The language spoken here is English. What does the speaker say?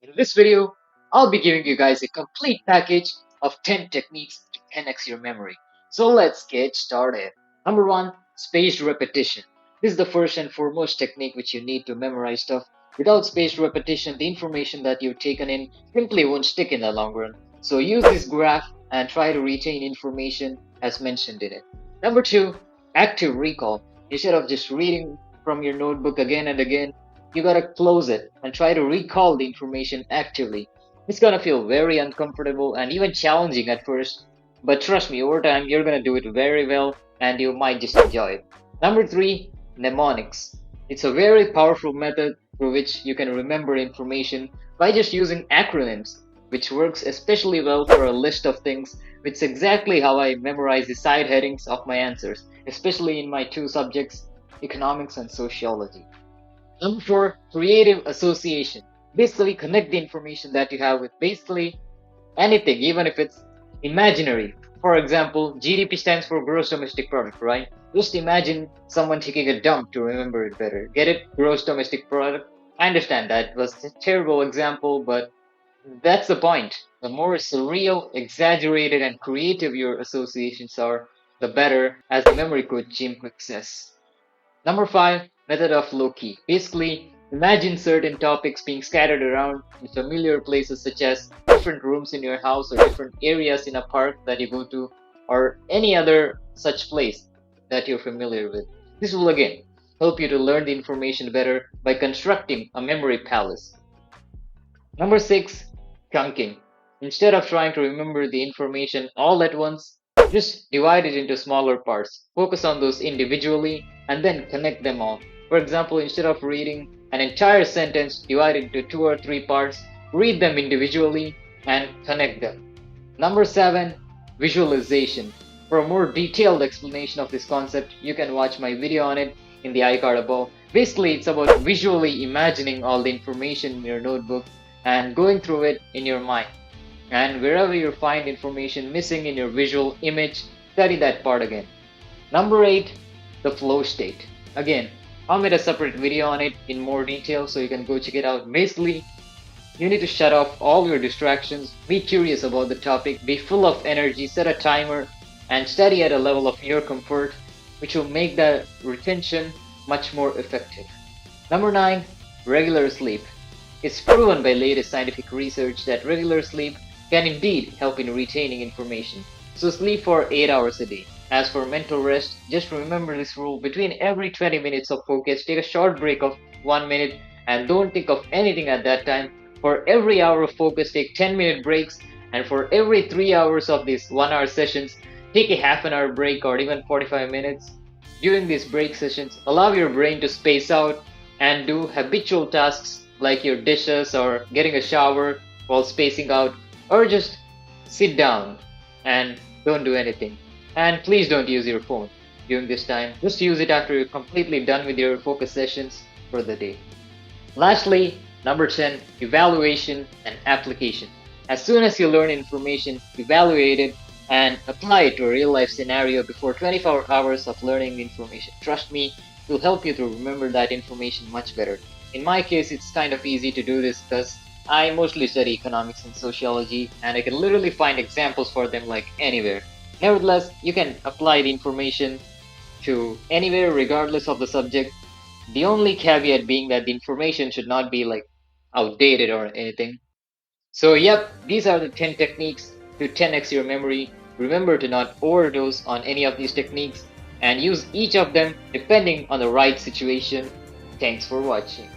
In this video, I'll be giving you guys a complete package of 10 techniques to 10x your memory. So let's get started. Number 1, spaced repetition. This is the first and foremost technique which you need to memorize stuff. Without spaced repetition, the information that you've taken in simply won't stick in the long run. So use this graph and try to retain information as mentioned in it. Number 2, active recall. Instead of just reading from your notebook again and again, you gotta close it and try to recall the information actively. It's gonna feel very uncomfortable and even challenging at first, but trust me, over time you're gonna do it very well and you might just enjoy it. Number 3, mnemonics. It's a very powerful method through which you can remember information by just using acronyms, which works especially well for a list of things, which is exactly how I memorize the side headings of my answers, especially in my two subjects, economics and sociology. Number 4, creative association. Basically, connect the information that you have with basically anything, even if it's imaginary. For example, GDP stands for gross domestic product, right? Just imagine someone taking a dump to remember it better. Get it? Gross domestic product. I understand that was a terrible example, but that's the point. The more surreal, exaggerated, and creative your associations are, the better, as the memory coach Jim Quick says. Number 5, method of LOCI. Basically, imagine certain topics being scattered around in familiar places such as different rooms in your house or different areas in a park that you go to or any other such place that you're familiar with. This will again help you to learn the information better by constructing a memory palace. Number 6, chunking. Instead of trying to remember the information all at once, just divide it into smaller parts. Focus on those individually and then connect them all. For example, instead of reading an entire sentence, divide it into 2 or 3 parts, read them individually and connect them. Number 7, visualization. For a more detailed explanation of this concept, you can watch my video on it in the iCard above. Basically, it's about visually imagining all the information in your notebook and going through it in your mind. And wherever you find information missing in your visual image, study that part again. Number 8, the flow state. Again, I made a separate video on it in more detail so you can go check it out. Basically, you need to shut off all your distractions, be curious about the topic, be full of energy, set a timer, and study at a level of your comfort, which will make the retention much more effective. Number 9, regular sleep. It's proven by latest scientific research that regular sleep can indeed help in retaining information. So sleep for 8 hours a day. As for mental rest, just remember this rule: between every 20 minutes of focus, take a short break of 1 minute and don't think of anything at that time. For every hour of focus, take 10-minute breaks, and for every 3 hours of these 1 hour sessions, take a half an hour break or even 45 minutes. During these break sessions, allow your brain to space out and do habitual tasks like your dishes or getting a shower while spacing out, or just sit down and don't do anything. And please don't use your phone during this time. Just use it after you're completely done with your focus sessions for the day. Lastly, number 10, evaluation and application. As soon as you learn information, evaluate it and apply it to a real life scenario before 24 hours of learning information. Trust me, it will help you to remember that information much better. In my case, it's kind of easy to do this because I mostly study economics and sociology, and I can literally find examples for them like anywhere. Nevertheless, you can apply the information to anywhere regardless of the subject. The only caveat being that the information should not be like outdated or anything. So yep, these are the 10 techniques to 10x your memory. Remember to not overdose on any of these techniques and use each of them depending on the right situation. Thanks for watching.